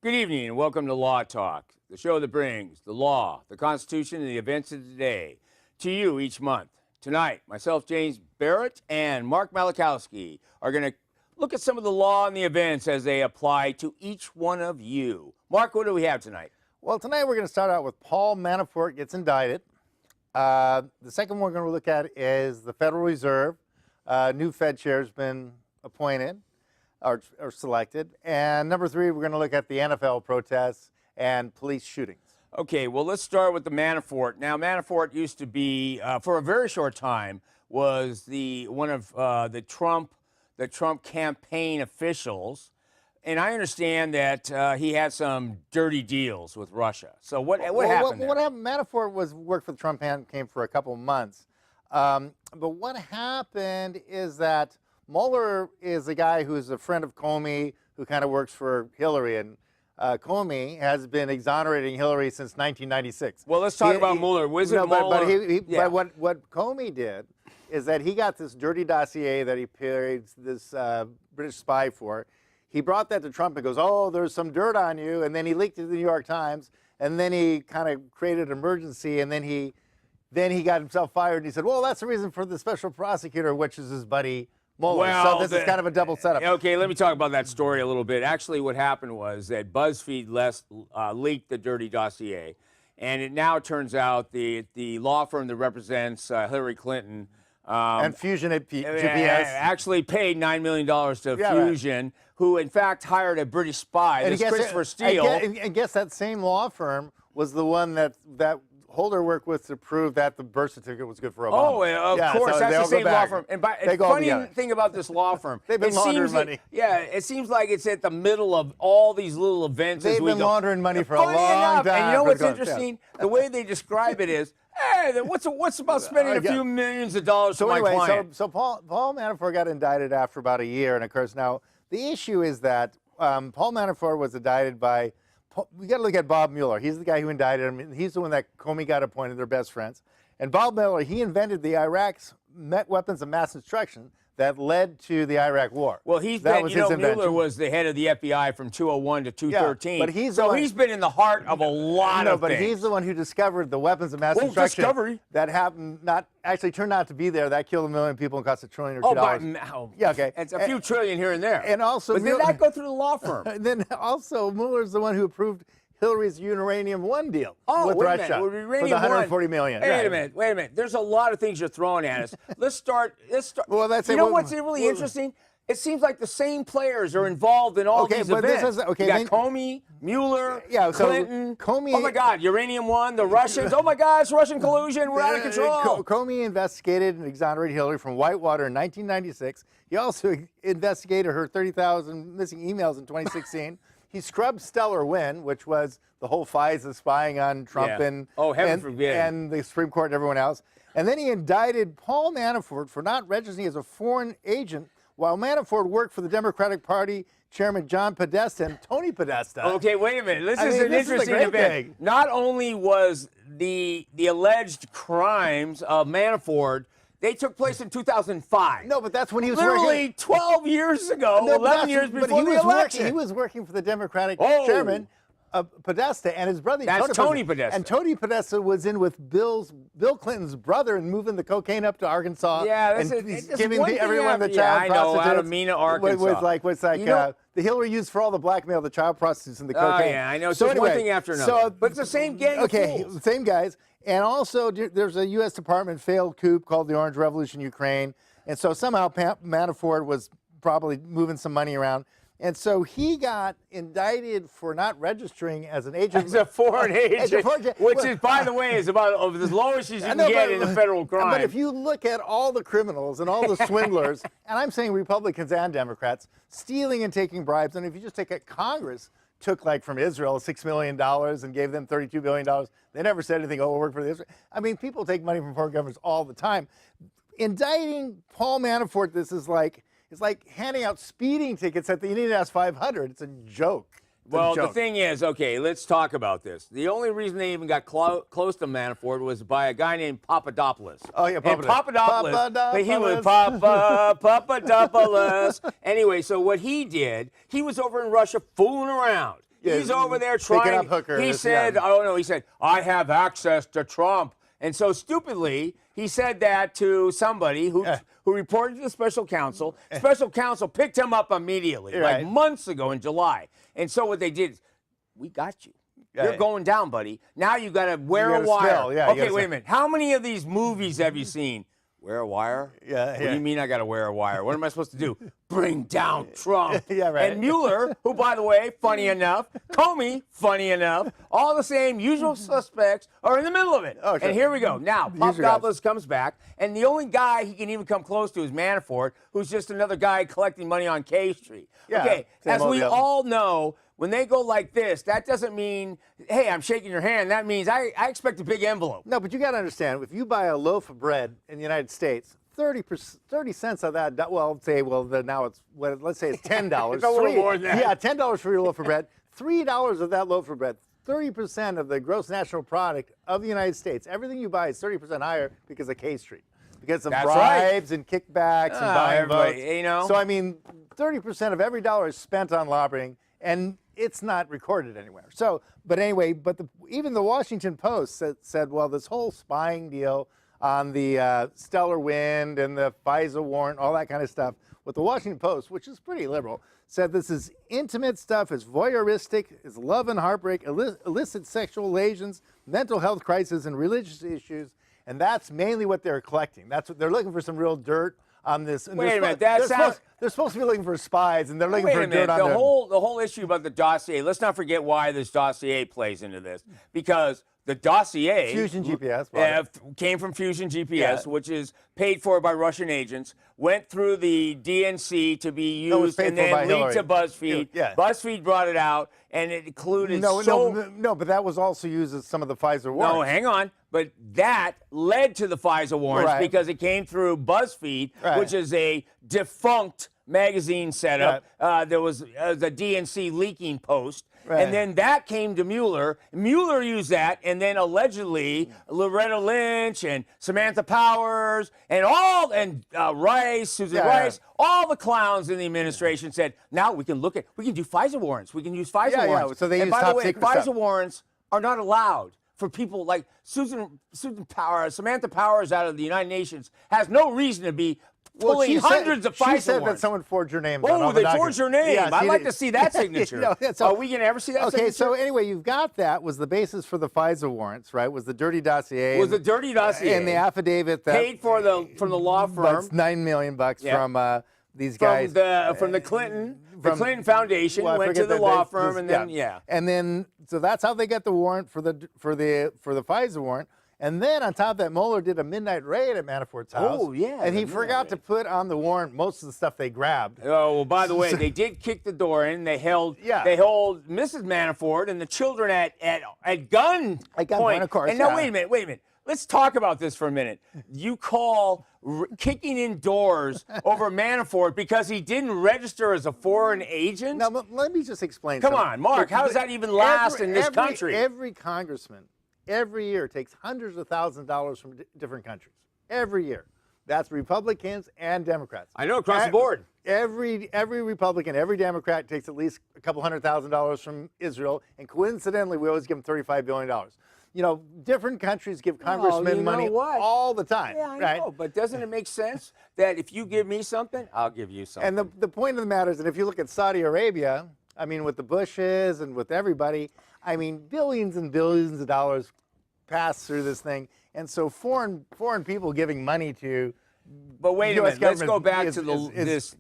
Good evening and welcome to Law Talk, the show that brings the law, the Constitution, and the events of today to you each month. Tonight, myself, James Barrett, and Mark Malachowski are going to look at some of the law and the events as they apply to each one of you. Mark, what do we have tonight? Well, tonight we're going to start out with Paul Manafort gets indicted. The second one we're going to look at is the Federal Reserve. New Fed chair has been appointed. Or selected. And number three, we're going to look at the NFL protests and police shootings. Okay, well, let's start with the Manafort. Now, Manafort used to be, for a very short time, was one of the Trump campaign officials. And I understand that he had some dirty deals with Russia. So what happened there? What happened? Manafort worked for the Trump campaign for a couple of months. But what happened is that Mueller is a guy who's a friend of Comey, who kind of works for Hillary, and Comey has been exonerating Hillary since 1996. Well, let's talk about Mueller. But what Comey did is that he got this dirty dossier that he paid this British spy for. He brought that to Trump and goes, "Oh, there's some dirt on you," and then he leaked it to the New York Times, and then he kind of created an emergency, and then he got himself fired, and he said, "Well, that's the reason for the special prosecutor, which is his buddy Mueller." Well, so this is kind of a double setup. Okay, let me talk about that story a little bit. Actually, what happened was that BuzzFeed leaked the dirty dossier, and it now turns out the law firm that represents Hillary Clinton and Fusion at GPS actually paid $9 million to Fusion, right, who in fact hired a British spy, this Christopher Steele. And guess that same law firm was the one that Holder worked with to prove that the birth certificate was good for Obama. Oh, of course, so that's the same law firm. And the funny thing about this law firm, they've been laundering money. It seems like it's at the middle of all these little events. They've been laundering money for a long time. And you know what's interesting? The way they describe it is, hey, what's about spending a few millions of dollars for my client? So Paul Manafort got indicted after about a year, and of course now the issue is that Paul Manafort was indicted by. We got to look at Bob Mueller. He's the guy who indicted him. He's the one that Comey got appointed. They're best friends. And Bob Mueller, he invented the Iraq's weapons of mass destruction that led to the Iraq War. Well, Mueller was the head of the FBI from 2001 to 2013. Yeah, but he's been in the heart of a lot of things. But he's the one who discovered the weapons of mass destruction that turned out to be there. That killed 1 million people and cost $1 trillion or $2. Yeah, okay. It's a few trillion here and there. And also, but did that go through the law firm? Then also, Mueller's the one who approved Hillary's Uranium One deal with Russia for the $140 million. Wait a minute. There's a lot of things you're throwing at us. Let's start. Well, what's really interesting? It seems like the same players are involved in all these events. You got Comey, Mueller, Clinton. Comey, oh my God, Uranium One, the Russians. Oh my God, it's Russian collusion. We're out of control. Comey investigated and exonerated Hillary from Whitewater in 1996. He also investigated her 30,000 missing emails in 2016. He scrubbed Stellar Wynn, which was the whole FISA spying on Trump and the Supreme Court and everyone else. And then he indicted Paul Manafort for not registering as a foreign agent while Manafort worked for the Democratic Party Chairman John Podesta and Tony Podesta. Okay, wait a minute. This is an interesting event. Not only was the alleged crimes of Manafort, they took place in 2005. No, but that's when he was literally 12 years ago, 11 years before the election. He was working for the Democratic chairman, Podesta, and his brother. That's Tony Podesta. And Tony Podesta was in with Bill Clinton's brother and moving the cocaine up to Arkansas. Yeah, and giving everyone the child prostitutes. Out of Mena, Arkansas. The Hillary used for all the blackmail, the child prostitutes and the cocaine. Oh yeah, I know. So anyway, one thing after another. But it's the same gang of fools. Same guys. And also, there's a U.S. Department failed coup called the Orange Revolution Ukraine. And so somehow Manafort was probably moving some money around. And so he got indicted for not registering as an agent. As a foreign agent, which is, by the way, is about as low as you can get in a federal crime. But if you look at all the criminals and all the swindlers, and I'm saying Republicans and Democrats, stealing and taking bribes, and if you just take at Congress, took like from Israel $6 million and gave them $32 billion. They never said anything, oh, we'll work for the Israel. I mean, people take money from foreign governments all the time. Indicting Paul Manafort, it's like handing out speeding tickets at the Indian S500. It's a joke. Well, the thing is, okay, let's talk about this. The only reason they even got close to Manafort was by a guy named Papadopoulos. Oh, yeah, Papadopoulos. But he was Papadopoulos. Anyway, so what he did, he was over in Russia fooling around. Yeah, he's over there trying. Up hookers, he said, oh no, he said, I have access to Trump. And so stupidly, he said that to somebody who reported to the special counsel. Special counsel picked him up immediately, like months ago in July. And so what they did is, we got you. You're going down, buddy. Now you got to wear a wire. Okay, wait a minute. How many of these movies have you seen? Wear a wire? What do you mean I got to wear a wire? What am I supposed to do? Bring down Trump. And Mueller, who, by the way, funny enough, Comey, funny enough, all the same usual suspects are in the middle of it. Oh, sure. And here we go. Now, Papadopoulos comes back, and the only guy he can even come close to is Manafort, who's just another guy collecting money on K Street. Okay, as we all know, when they go like this, that doesn't mean, hey, I'm shaking your hand. That means I expect a big envelope. No, but you got to understand, if you buy a loaf of bread in the United States, 30 cents of that, now it's, let's say it's $10. It's a little more than that. Yeah, $10 for your loaf of bread. $3 of that loaf of bread, 30% of the gross national product of the United States. Everything you buy is 30% higher because of K Street. Because of bribes and kickbacks and buying votes. You know? So, I mean, 30% of every dollar is spent on lobbying, and it's not recorded anywhere. So, but anyway, even the Washington Post said, well, this whole spying deal on the Stellar Wind and the FISA warrant, all that kind of stuff, what the Washington Post, which is pretty liberal, said this is intimate stuff, it's voyeuristic, it's love and heartbreak, illicit sexual lesions, mental health crisis, and religious issues, and that's mainly what they're collecting. That's what they're looking for, some real dirt on this. And wait a minute, they're supposed to be looking for spies, and they're looking for dirt on the whole issue about the dossier. Let's not forget why this dossier plays into this, because the dossier Fusion GPS came from Fusion GPS, which is paid for by Russian agents, went through the DNC to be used, and then leaked to BuzzFeed. BuzzFeed brought it out, and it included no, but that was also used as some of the FISA warrants. No, hang on. But that led to the FISA warrants because it came through BuzzFeed, which is a defunct magazine setup. There was the DNC leaking post. And then that came to Mueller. Mueller used that, and then allegedly Loretta Lynch and Samantha Powers and Rice, Susan Rice, all the clowns in the administration said, now we can do FISA warrants. We can use FISA warrants. So they and use by the way, FISA stuff. warrants are not allowed for people like Susan Powers, Samantha Powers out of the United Nations has no reason to be pulling hundreds of FISA warrants. She said that someone forged her name. Oh, they forged her name. I'd like to see that signature. Are we going to ever see that signature? Okay, so anyway, you've got that was the basis for the FISA warrants, right? Was the dirty dossier. Was the dirty dossier. And the affidavit that paid from the law firm. That's $9 million from these guys. From the Clinton. The Clinton Foundation went to the law firm, and then and then so that's how they got the warrant for the FISA warrant. And then on top of that, Mueller did a midnight raid at Manafort's house. Oh, yeah. And he forgot to put on the warrant most of the stuff they grabbed. Oh, well, by the way, they did kick the door in. They held Mrs. Manafort and the children at gunpoint. At gunpoint, of course. And now, wait a minute. Let's talk about this for a minute. You call kicking in doors over Manafort because he didn't register as a foreign agent? Now, let me just explain Come on, Mark. How does that even last in this country? Every congressman every year takes hundreds of thousands of dollars from different countries. Every year. That's Republicans and Democrats. I know, across the board. Every Republican, every Democrat takes at least a couple $100,000 from Israel, and coincidentally, we always give them $35 billion. You know, different countries give congressmen money all the time. Yeah, I know, but doesn't it make sense that if you give me something, I'll give you something? And the point of the matter is that if you look at Saudi Arabia, I mean, with the Bushes and with everybody, I mean, billions and billions of dollars pass through this thing. And so foreign people giving money to But wait a minute, let's go back to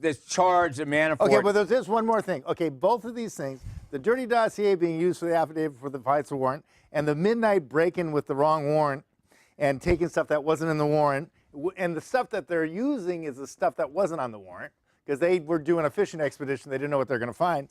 this charge of Manafort. Okay, but there's one more thing. Okay, both of these things, the dirty dossier being used for the affidavit for the FISA warrant, and the midnight break-in with the wrong warrant and taking stuff that wasn't in the warrant, and the stuff that they're using is the stuff that wasn't on the warrant, because they were doing a fishing expedition, they didn't know what they're going to find.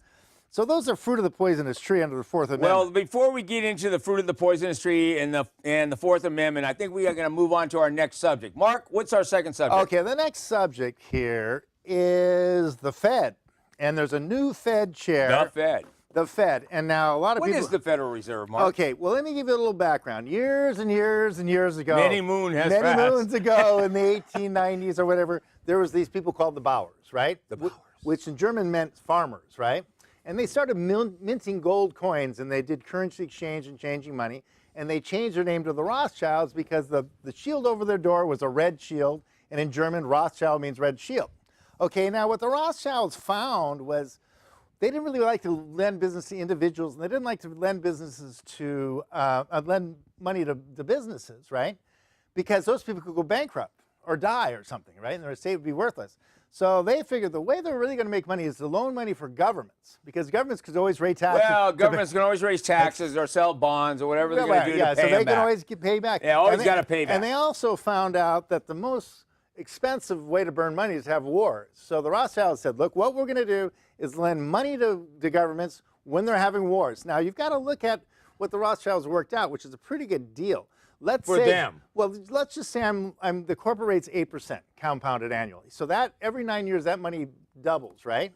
So those are fruit of the poisonous tree under the Fourth Amendment. Well, before we get into the fruit of the poisonous tree and the Fourth Amendment, I think we are going to move on to our next subject. Mark, what's our second subject? Okay, the next subject here is the Fed. And there's a new Fed chair. The Fed. The Fed. And now a lot of What people... is the Federal Reserve, Mark? Okay, well, let me give you a little background. Years and years and years ago... Many moons ago in the 1890s or whatever, there was these people called the Bauers, right? The Bauers. Which in German meant farmers, right? And they started minting gold coins, and they did currency exchange and changing money. And they changed their name to the Rothschilds because the shield over their door was a red shield, and in German, Rothschild means red shield. Okay, now what the Rothschilds found was they didn't really like to lend business to individuals, and they didn't like to lend businesses to lend money to businesses, right? Because those people could go bankrupt or die or something, right? And their estate would be worthless. So they figured the way they're really going to make money is to loan money for governments, because governments could always raise taxes. Well, governments can always raise taxes or sell bonds or whatever they're going to do to pay so they them can back. always pay back. Yeah, always got to pay back. And they also found out that the most expensive way to burn money is to have wars. So the Rothschilds said, look, what we're going to do is lend money to governments when they're having wars. Now, you've got to look at what the Rothschilds worked out, which is a pretty good deal. Let's For say, them. Well, let's just say the corporate rate's 8% compounded annually. So that every 9 years, that money doubles, right?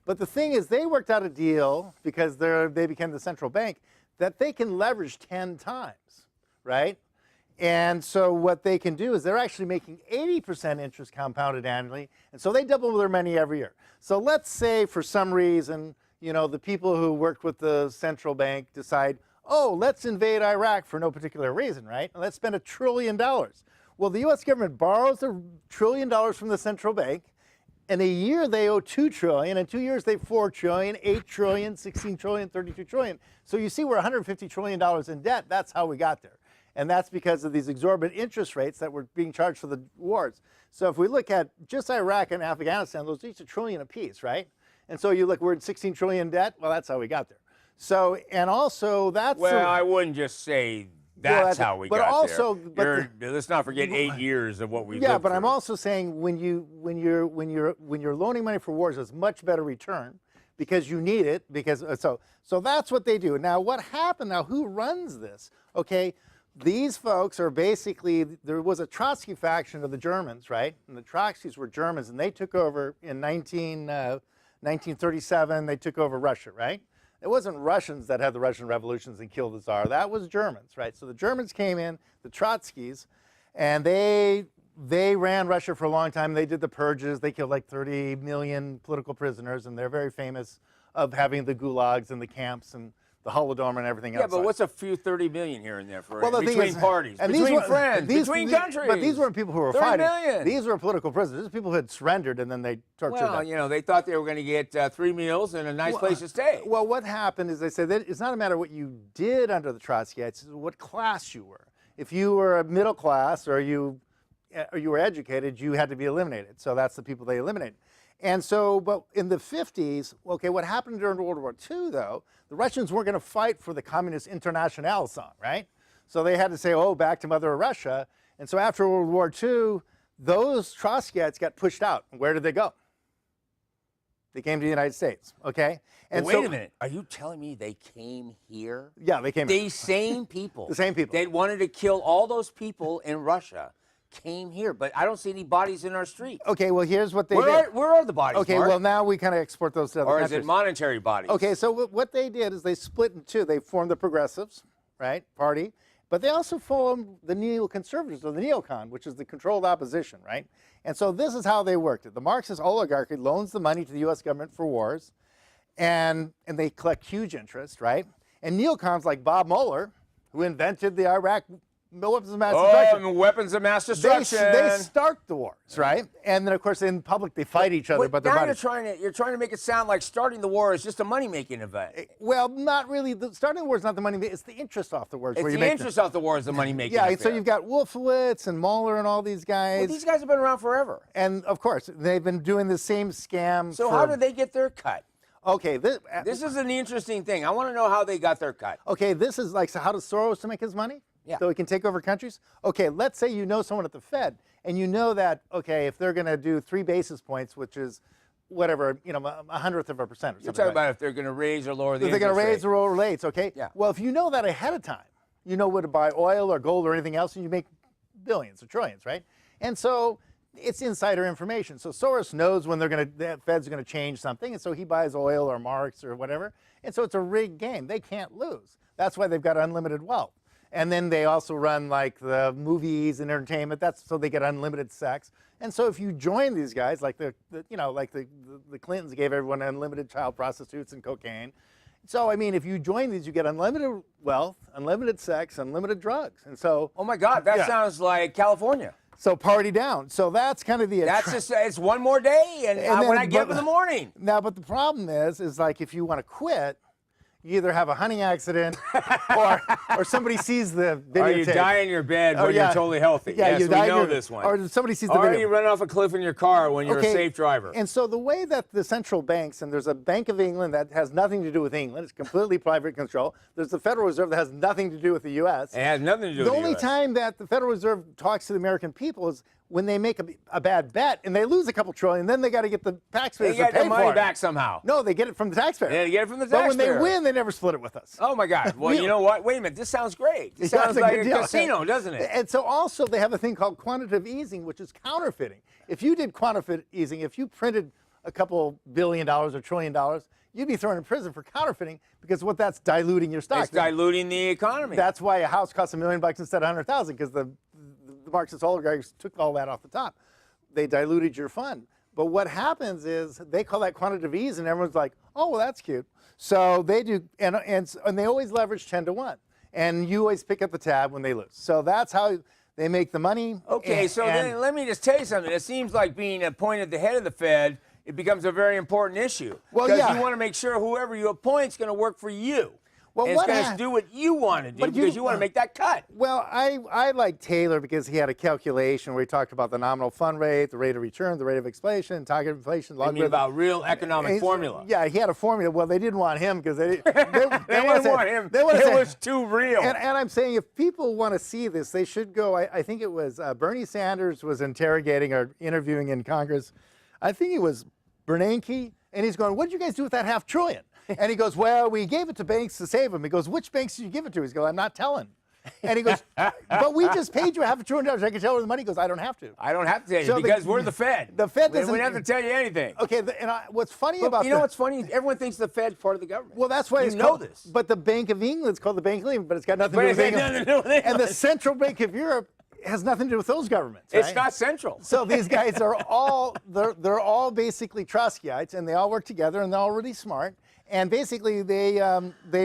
But the thing is, they worked out a deal because they became the central bank that they can leverage 10 times, right? And so what they can do is they're actually making 80% interest compounded annually, and so they double their money every year. So let's say for some reason, you know, the people who worked with the central bank decide, oh, let's invade Iraq for no particular reason, right? And let's spend $1 trillion. Well, the U.S. government borrows $1 trillion from the central bank. In a year, they owe $2 trillion. In 2 years, they have $4 trillion, $8 trillion, $16 trillion, $32 trillion. So you see, we're $150 trillion in debt. That's how we got there. And that's because of these exorbitant interest rates that were being charged for the wars. So if we look at just Iraq and Afghanistan, those each $1 trillion apiece, right? And so you look, we're in 16 trillion debt. Well, that's how we got there. So, and also that's... Well, I wouldn't just say that's how we got there. Let's not forget 8 years of what we've Yeah, lived but through. I'm also saying when you're loaning money for wars, it's much better return because you need it. Because so that's what they do. Now, what happened? Now, who runs this? Okay, these folks are basically, there was a Trotsky faction of the Germans, right? And the Trotskys were Germans, and they took over in 1937. They took over Russia, right? It wasn't Russians that had the Russian revolutions and killed the Tsar. That was Germans, right? So the Germans came in, the Trotskys, and they ran Russia for a long time. They did the purges. They killed like 30 million political prisoners, and they're very famous of having the gulags and the camps and the Holodomor and everything else. Yeah, but what's a few 30 million here and there for the between parties, between friends, between countries? But these weren't people who were 30 fighting. million. These were political prisoners. These are people who had surrendered and then they tortured them. Well, you know, they thought they were going to get 3 meals and a nice place to stay. Well, what happened is they said that it's not a matter of what you did under the Trotskyites, it's what class you were. If you were a middle class or you were educated, you had to be eliminated. So that's the people they eliminated. And so, but in the 50s, okay, what happened during World War II, though, the Russians weren't going to fight for the Communist Internationale song, right? So they had to say, oh, back to Mother Russia. And so after World War II, those Trotskyites got pushed out. Where did they go? They came to the United States, okay? And wait a minute. Are you telling me they came here? Yeah, they came here. These same people. The same people. They wanted to kill all those people in Russia. Came here, but I don't see any bodies in our street. Okay, well, here's what they did. Where are the bodies, Okay, Mark? well, now we kind of export those to other countries. Or is it monetary bodies? Okay, so what they did is they split in two. They formed the Progressives, right, party, but they also formed the neoconservatives, or the neocon, which is the controlled opposition, right? And so this is how they worked it. The Marxist oligarchy loans the money to the U.S. government for wars, and they collect huge interest, right? And neocons like Bob Mueller, who invented the Iraq weapons of mass destruction. Oh, weapons of mass destruction. They start the wars, right? And then, of course, in public they fight each other, but they're now buddies. you're trying to make it sound like starting the war is just a money-making event. Well, not really. Starting the war is not the money. It's the interest off the wars. It's the interest off the war is the money-making Yeah, affair. so you've got Wolfowitz and Mueller and all these guys. Well, these guys have been around forever. And, of course, they've been doing the same scam. So how did they get their cut? Okay, This is an interesting thing. I want to know how they got their cut. Okay, this is like, so how does Soros to make his money? Yeah. So he can take over countries? Okay, let's say you know someone at the Fed, and you know that, okay, if they're going to do 3 basis points, which is whatever, you know, 100th of a percent or something. You're talking about if they're going to raise or lower the if they're going interest to raise rate. or lower rates, okay? Yeah. Well, if you know that ahead of time, you know where to buy oil or gold or anything else, and you make billions or trillions, right? And so it's insider information. So Soros knows when the Fed's going to change something, and so he buys oil or marks or whatever. And so it's a rigged game. They can't lose. That's why they've got unlimited wealth. And then they also run like the movies and entertainment. That's so they get unlimited sex. And so if you join these guys, like the Clintons gave everyone unlimited child prostitutes and cocaine. So I mean, if you join these, you get unlimited wealth, unlimited sex, unlimited drugs. And so, Oh my God, that sounds like California. so party down. So that's kind of the That's just, it's one more day, and then- when I get up in the morning. Now, but the problem is like if you want to quit, you either have a hunting accident or somebody sees the videotape. Or you die in your bed when yeah. you're totally healthy. Yeah, Yes, you we die in know your- this one. Or somebody sees the Or video. you run off a cliff in your car when you're a safe driver. And so the way that the central banks, and there's a Bank of England that has nothing to do with England, it's completely private control. There's the Federal Reserve that has nothing to do with the U.S. It has nothing to do The with only the US. time that the Federal Reserve talks to the American people is when they make a bad bet and they lose a couple trillion, then they got to get the taxpayers They to get pay the money for it. back somehow. No, they get it from the taxpayer. Yeah, they get it from the But when they taxpayer. win, they never split it with us. Oh my God. Well, you know what? Wait a minute. This sounds great. This Yeah, sounds it's like good a deal. casino, doesn't it? And so also they have a thing called quantitative easing, which is counterfeiting. If you did quantitative easing, if you printed a couple $1 billion or $1 trillion, you'd be thrown in prison for counterfeiting because what that's diluting your stock. It's diluting the economy. That's why a house costs $1 million instead of 100,000 because the Marxist oligarchs took all that off the top. They diluted your fund. But what happens is they call that quantitative ease, and everyone's like, "Oh, well, that's cute." So they do, and they always leverage 10 to 1, and you always pick up the tab when they lose. So that's how they make the money. Okay, so then let me just tell you something. It seems like being appointed the head of the Fed, it becomes a very important issue. Well, because yeah. you want to make sure whoever you appoint is going to work for you. Well, and what it's going to hap- do what you want to do But because you want to make that cut. Well, I like Taylor because he had a calculation where he talked about the nominal fund rate, the rate of return, the rate of inflation, target inflation, I mean, about real economic formula. Yeah, he had a formula. Well, they didn't want him because they They didn't want him. They wanna It say- was too real. And I'm saying if people want to see this, they should go. I think it was Bernie Sanders was interrogating or interviewing in Congress. I think it was Bernanke, and he's going, "What did you guys do with that $500 billion?" And he goes, "Well, we gave it to banks to save them." He goes, "Which banks did you give it to?" He goes, "I'm not telling." And he goes, "But we just paid you $500 billion. I can tell where the money goes." "I don't have to." I don't have to tell you So because we're the Fed. the Fed We doesn't- don't have to tell you anything. Okay, what's funny But about you know what's funny? Everyone thinks the Fed's part of the government. Well, that's why you it's know called, this. But the Bank of England's called the Bank of England, but it's got nothing But to it do with has England. nothing to do with And the England. Central Bank of Europe has nothing to do with those governments. It's right? not central. So these guys are all they're all basically Trotskyites, and they all work together, and they're all really smart. And basically, they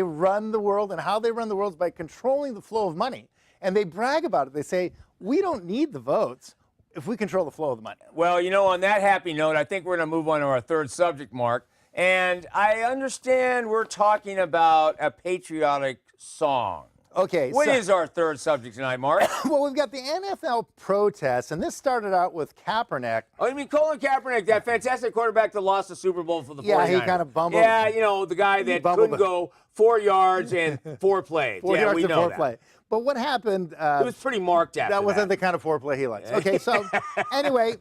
run the world, and how they run the world is by controlling the flow of money. And they brag about it. They say, "We don't need the votes if we control the flow of the money." Well, you know, on that happy note, I think we're going to move on to our third subject, Mark. And I understand we're talking about a patriotic song. Okay. What is our third subject tonight, Mark? Well, we've got the NFL protests, and this started out with Kaepernick. Oh, you mean Colin Kaepernick, that fantastic quarterback that lost the Super Bowl for the 49ers? Yeah, he kind of bumbled. Yeah, you know, the guy that bumbled couldn't go 4 yards and 4 plays. Four Yeah, yards we to know foreplay. that. But what happened? It was pretty marked after that wasn't that. the kind of foreplay he likes. Okay, so anyway,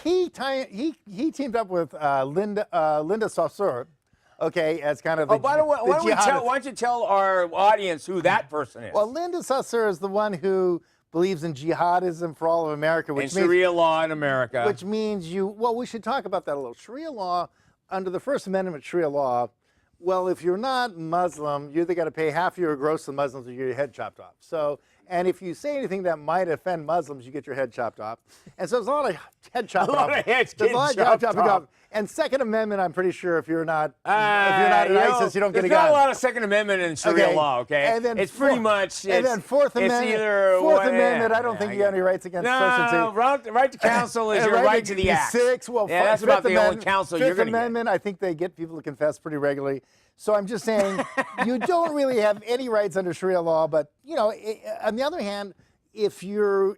he teamed up with Linda Saussure, okay, as kind of the, Oh, by the way, why jihadist. don't you tell our audience who that person is? Well, Linda Saussure is the one who believes in jihadism for all of America, and which means, Sharia law in America. which means well, we should talk about that a little. Sharia law, under the First Amendment Sharia law, well, if you're not Muslim, you either got to pay half your gross to Muslims or you get your head chopped off. So, and if you say anything that might offend Muslims, you get your head chopped off. And so there's a lot of head chopping lot off. of heads There's a lot of getting head chopped chopping off. off. And Second Amendment, I'm pretty sure if you're not in ISIS, you don't get a gun. There's not a lot of Second Amendment in Sharia law, okay? And then it's pretty much. And then Fourth Amendment. It's either Fourth one- Amendment. I don't yeah, think you have any rights against social No, right to counsel is and your right to the act. Six, well, yeah, that's Fifth about the only Amendment, counsel Fifth you're going to get. Amendment, I think they get people to confess pretty regularly. So I'm just saying, you don't really have any rights under Sharia law. But you know, on the other hand, if you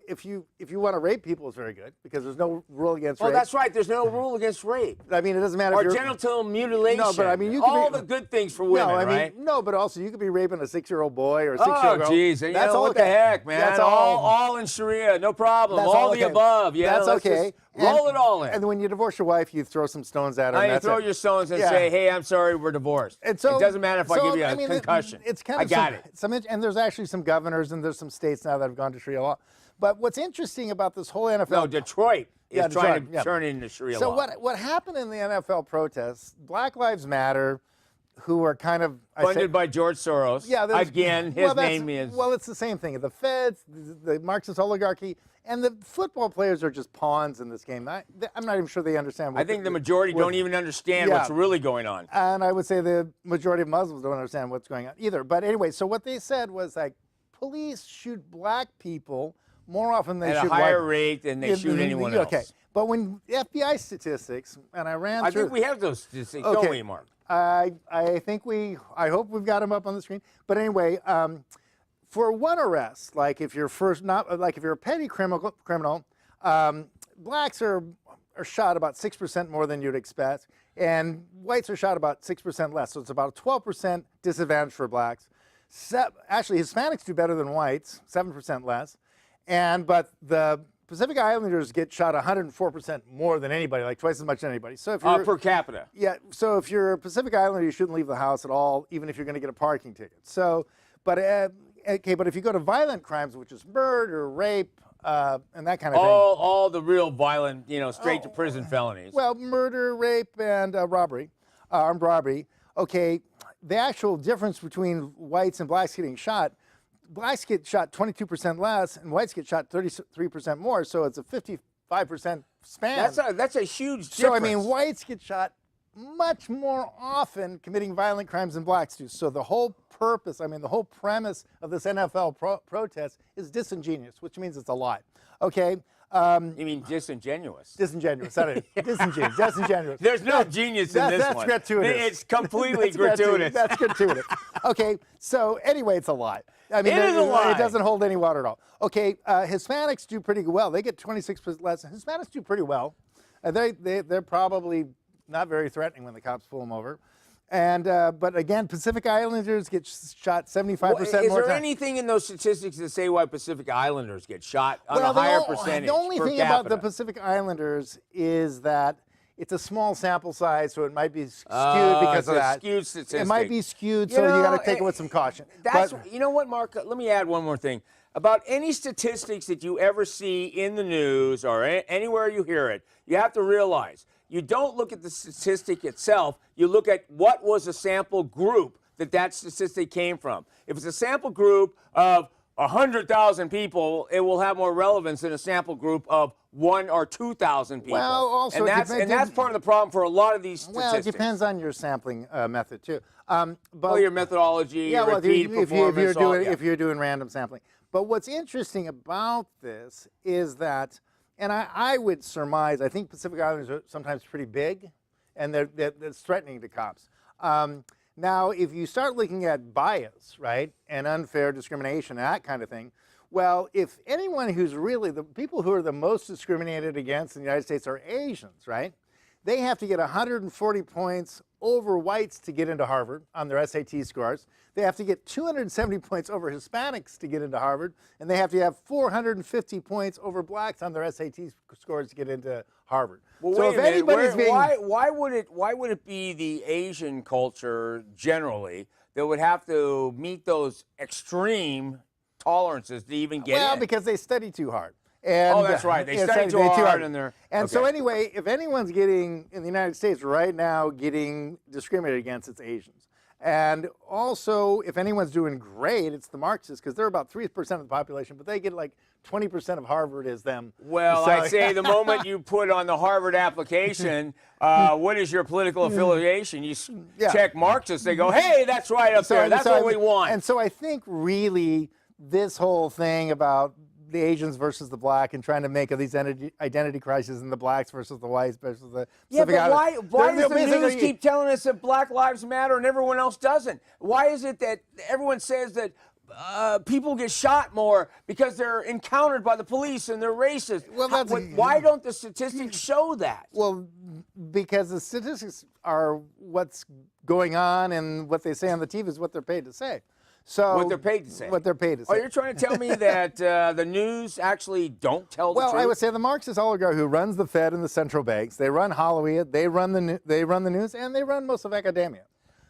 want to rape people, it's very good because there's no rule against Well, rape. that's right. There's no rule against rape I mean, it doesn't matter or if you're genital mutilation. No, but I mean, you could all be- the good things for women, no, I mean, right? no, but also you could be raping a 6-year-old boy or a 6-year-old Oh, girl. geez. You That's know, all what the okay. heck, man? That's all in Sharia, no problem. That's all all the okay. above. Yeah, That's let's okay. just Roll it all in. And when you divorce your wife, you throw some stones at her. You And throw that's your stones and Yeah. say, "Hey, I'm sorry, we're divorced." And so, it doesn't matter if I give you a mean, concussion. It's kind I of got it. and there's actually some governors and there's some states now that have gone to Sharia law. But what's interesting about this whole NFL... No, Detroit is trying to yeah. turn it into Sharia So law. what happened in the NFL protests, Black Lives Matter, who are kind of... Funded by George Soros. Yeah, Again, his name is... Well, it's the same thing. The feds, the Marxist oligarchy, and the football players are just pawns in this game. I'm not even sure they understand what... I think the majority don't even understand what's really going on. And I would say the majority of Muslims don't understand what's going on either. But anyway, so what they said was like, police shoot black people more often than they shoot At a higher white rate than they shoot anyone else. Okay, but when FBI statistics, and I ran through... I think we have those statistics, don't we, Mark? I hope we've got them up on the screen. But anyway, for one arrest, like if you're if you're a petty criminal, blacks are shot about 6% more than you'd expect, and whites are shot about 6% less. So it's about a 12% disadvantage for blacks. Actually, Hispanics do better than whites, 7% less, but the Pacific Islanders get shot 104% more than anybody, like twice as much as anybody. So if you're per capita. Yeah. So if you're a Pacific Islander, you shouldn't leave the house at all, even if you're going to get a parking ticket. So, but if you go to violent crimes, which is murder, rape, and that kind of thing. All the real violent, straight to prison felonies. Well, murder, rape, and robbery, armed robbery. Okay, the actual difference between whites and blacks getting shot. Blacks get shot 22% less, and whites get shot 33% more. So it's a 55% span. That's a huge difference. So I mean, whites get shot much more often committing violent crimes than blacks do. So the whole purpose, the whole premise of this NFL protest is disingenuous, which means it's a lie. Okay. You mean disingenuous? Disingenuous. Sorry. Disingenuous. There's no genius in this that's one. That's gratuitous. It's completely gratuitous. That's gratuitous. Okay. So anyway, it's a lie. It is a lie. It doesn't hold any water at all. Okay. Hispanics do pretty well. They get 26% less. Hispanics do pretty well. They're probably not very threatening when the cops pull them over. And but again, Pacific Islanders get shot 75% more Is there times. anything in those statistics that say why Pacific Islanders get shot on a higher percentage? The only thing about the Pacific Islanders is that it's a small sample size, so it might be skewed because of that. Skewed statistic. It might be skewed, so you got to take it with some caution. You know what, Mark? Let me add one more thing. About any statistics that you ever see in the news or anywhere you hear it, you have to realize you don't look at the statistic itself. You look at what was a sample group that statistic came from. If it's a sample group of 100,000 people, it will have more relevance than a sample group of 1,000 or 2,000 people. Well, also, that's part of the problem for a lot of these statistics. Well, it depends on your sampling method too. Your methodology, repeat performance. If you're doing random sampling. But what's interesting about this is that, and I would surmise, I think Pacific Islanders are sometimes pretty big, and that's threatening to cops. Now, if you start looking at bias, right, and unfair discrimination, and that kind of thing, well, if anyone who's really, the people who are the most discriminated against in the United States are Asians, right? They have to get 140 points over whites to get into Harvard on their SAT scores. They have to get 270 points over Hispanics to get into Harvard, and they have to have 450 points over blacks on their SAT scores to get into Harvard. Well, so wait a minute. Why would it be the Asian culture generally that would have to meet those extreme tolerances to even get in? Well, because they study too hard. And, that's right. They study too hard, and so anyway, if anyone's getting in the United States right now getting discriminated against, it's Asians. And also, if anyone's doing great, it's the Marxists, because they're about 3% of the population, but they get like 20% of Harvard is them. Well, so, I'd say the moment you put on the Harvard application, what is your political affiliation? You check Marxists, they go, hey, that's right up there. That's what we want. And so I think really this whole thing about the Asians versus the black and trying to make these identity crises in the blacks versus the whites versus the Pacific Islanders. Why does the news keep telling us that Black Lives Matter and everyone else doesn't? Why is it that everyone says that people get shot more because they're encountered by the police and they're racist? Well, why don't the statistics show that? Well, because the statistics are what's going on, and what they say on the TV is what they're paid to say. So what they're paid to say. What they're paid to Oh, say. you're trying to tell me that the news actually don't tell the Well, truth? I would say the Marxist oligarch who runs the Fed and the central banks, they run Hollywood, they run the news, and they run most of academia.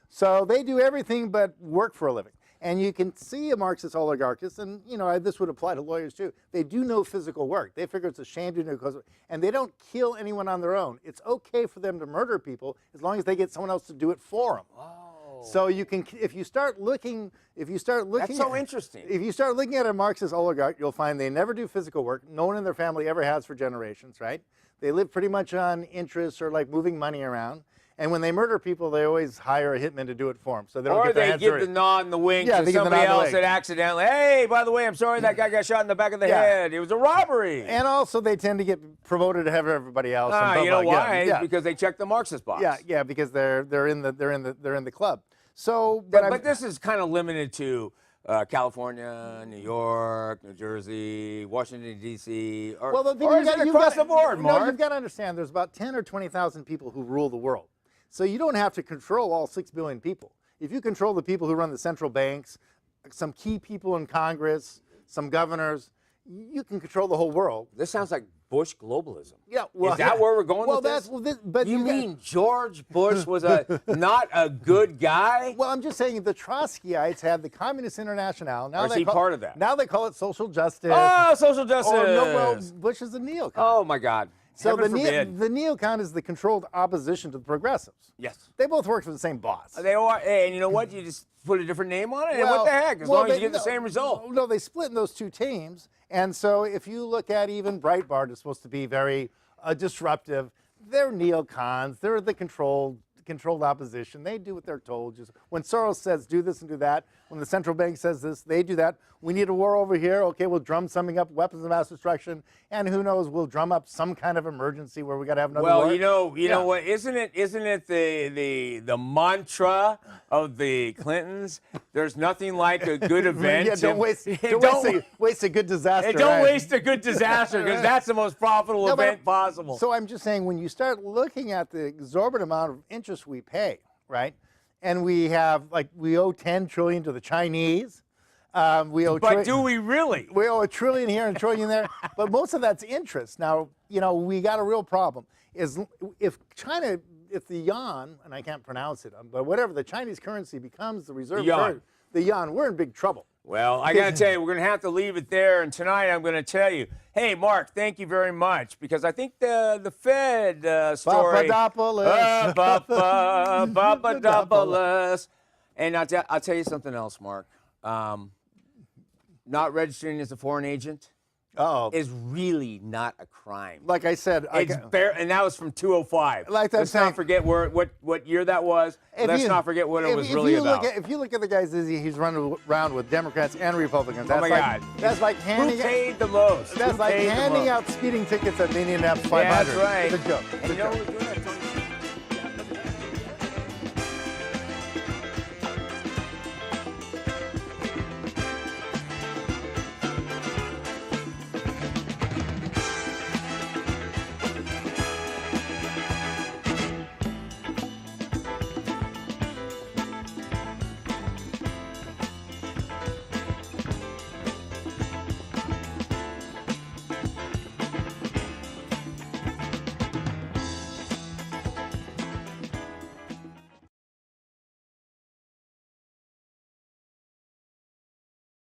So they do everything but work for a living. And you can see a Marxist oligarchist, and this would apply to lawyers too. They do no physical work. They figure it's a shame to do because, and they don't kill anyone on their own. It's okay for them to murder people as long as they get someone else to do it for them. Oh. So you can, if you start looking, That's so interesting. If you start looking at a Marxist oligarch, you'll find they never do physical work. No one in their family ever has for generations, right? They live pretty much on interest or like moving money around. And when they murder people, they always hire a hitman to do it for them, so they don't Or get their they hands give dirty. the nod and the wink Yeah, to they give the somebody nod and the else wink. that accidentally, hey, by the way, I'm sorry that guy got shot in the back of the Yeah. head. It was a robbery. And also, they tend to get promoted ahead of everybody else. and blah, You know blah, why? yeah. Because they check the Marxist box. Yeah, because they're in the club. So, But this is kind of limited to California, New York, New Jersey, Washington, D.C., or is it across the board, Mark? No, you've got to understand, there's about 10 or 20,000 people who rule the world. So you don't have to control all 6 billion people. If you control the people who run the central banks, some key people in Congress, some governors, you can control the whole world. This sounds like Bush globalism. Yeah, well, is that where we're going with this? But you mean George Bush was not a good guy? Well, I'm just saying the Trotskyites had the Communist International. Now Or is he part of that? Now they call it social justice. Oh, social justice. Oh, no, well, Bush is a neocon. Oh, my God. So Heaven forbid. the neocon is the controlled opposition to the progressives. Yes. They both work for the same boss. They are, and you know what? You just put a different name on it, and what the heck? As long as you get the same result. No, they split in those two teams. And so if you look at even Breitbart is supposed to be very disruptive. They're neocons. They're the controlled opposition. They do what they're told. Just when Soros says do this and do that, when the central bank says this, they do that. We need a war over here. Okay, we'll drum something up, weapons of mass destruction, and who knows, we'll drum up some kind of emergency where we got to have another war. Well, you know what? Isn't it the mantra of the Clintons? There's nothing like a good event. Yeah, don't waste a good disaster. And don't right? waste a good disaster, because that's the most profitable event possible. So I'm just saying, when you start looking at the exorbitant amount of interest we pay, right? And we owe 10 trillion to the Chinese. But do we really? We owe $1 trillion here and $1 trillion there. But most of that's interest. Now, we got a real problem. If the yuan, and I can't pronounce it, but whatever, the Chinese currency becomes the reserve currency, the yuan, we're in big trouble. Well, I got to tell you, we're going to have to leave it there. And tonight I'm going to tell you, hey, Mark, thank you very much, because I think the Fed story. Papadopoulos. Papadopoulos. And I'll tell you something else, Mark. Not registering as a foreign agent is really not a crime. Like I said, and that was from 205. Let's not forget what year that was. Let's not forget what it was really about. If you look at the guys he's running around with, Democrats and Republicans. Oh my God! That's like handing. Who paid the most? That's like handing out speeding tickets at the Indianapolis 500. Yeah, that's right. It's a joke. And you know who's doing that?